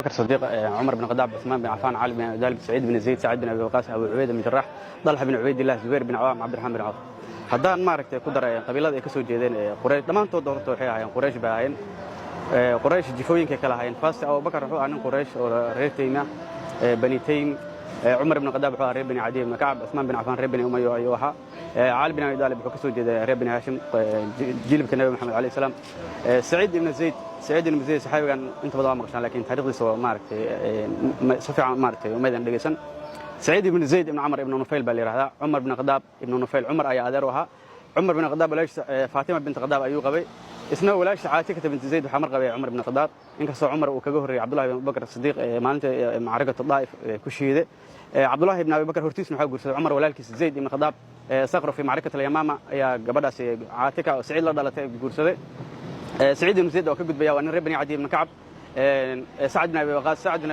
بكر صديق عمر بن الخطاب عثمان بن عفان علي بن ابي طالب سعيد بن زيد سعد بن ابي وقاص ابو عبيده بن جراح طلحه بن عبيد الله زبير بن عوام عبد الرحمن بن عوف haddaan maaragtay ku daray qabiilada ay ka soo jeedeen Quraysh dhamaantood horta waxay ahaayeen Quraysh baa ahaayeen Quraysh jifooyinka kala ahaayeen faas Abu Bakar wuxuu ahaa nin Quraysh oo reer Tayma bani Taym Umar ibn Khattab wuxuu ahaa reer bani Adi ibn Ka'b Uthman bin Affan reer bani Umayya ayuu ahaa Ali bin Abi Talib wuxuu ka soo jeeday reer bani Hashim jilibka Nabi Muhammad alayhi salaam Sa'id ibn Zayd saxaabigan inta badan ma qashan laakiin taariikhdiisa waa maaragtay si fiican maaragtay umadan dhageysan سعيد بن زيد بن عمر بن نفيل باليرهدا عمر بن الخطاب بن نفيل عمر أي أدروها عمر بن الخطاب ولاش فاطمة بنت الخطاب أيو قبي اسمه ولاش عاتكة بنت زيد وحمر قبي عمر بن الخطاب إنك صار عمر وكجهري عبد الله بن بكر الصديق مالنت معركة الطائف كشيدة عبد الله بن أبي بكر هرتيس نحاول قرص عمر ولالك زيد بن الخطاب صقروا في معركة اليمامة يا قبل عاتكة وسعيد الله ضلت قرصه سعيد بن زيد وكجد بيا وأن ربني عدي بن كعب سعد بن أبي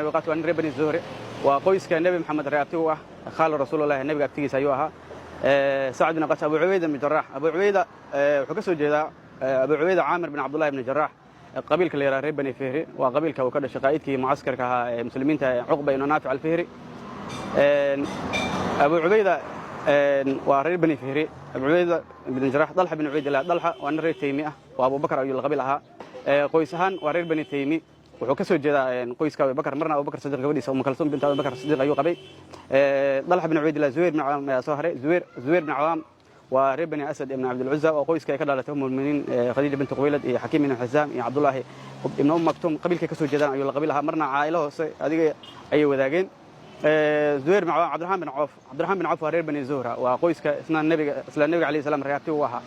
وقاص وأن ربني الزهري وقويس كان النبي محمد ريابته خال رسول الله النبي أكتيس أيوها سعد بن قاص أبو عبيدة بن جراح أبو عبيدة حكسوا جدا أبو عبيدة عامر بن عبد الله بن جراح قبيل كليرا ربني فهري وقبيل كوكد شقائد كي معسكر كمسلمين عقبة إنه نافع الفهري أبو عبيدة وربني فهري أبو عبيدة بن جراح طلحة بن عبيد الله طلحة وأن ريت تيمية وأبو بكر أيو القبيلها قويسهان وربني تيمي wuxuu ka soo jeedaa qoyska Abu Bakar marna Abu Bakar Sadiq gabadhiisa Umm Kalsoom bint Abu Bakar Sadiq ayuu qabay Talha bin Ubayd Zubayr bin Awam ya soo haray Zubayr bin Awam wa Ibn Asad ibn Abd al-Uzza oo qoyska ka dhalatay muuminiin Khadija bint Khuwaylid iyo Hakim ibn Hizam iyo Abdullah ibn Maktum qabiilka ka soo jeedaan ayuu la qabiilaha marna caa'ilo hoose adiga ay wadaageen Zubayr bin Awam Abdurrahman bin Auf waa reer bani Zuhra waa qoyska isna nabiga alayhi salaam reebtii u ahaa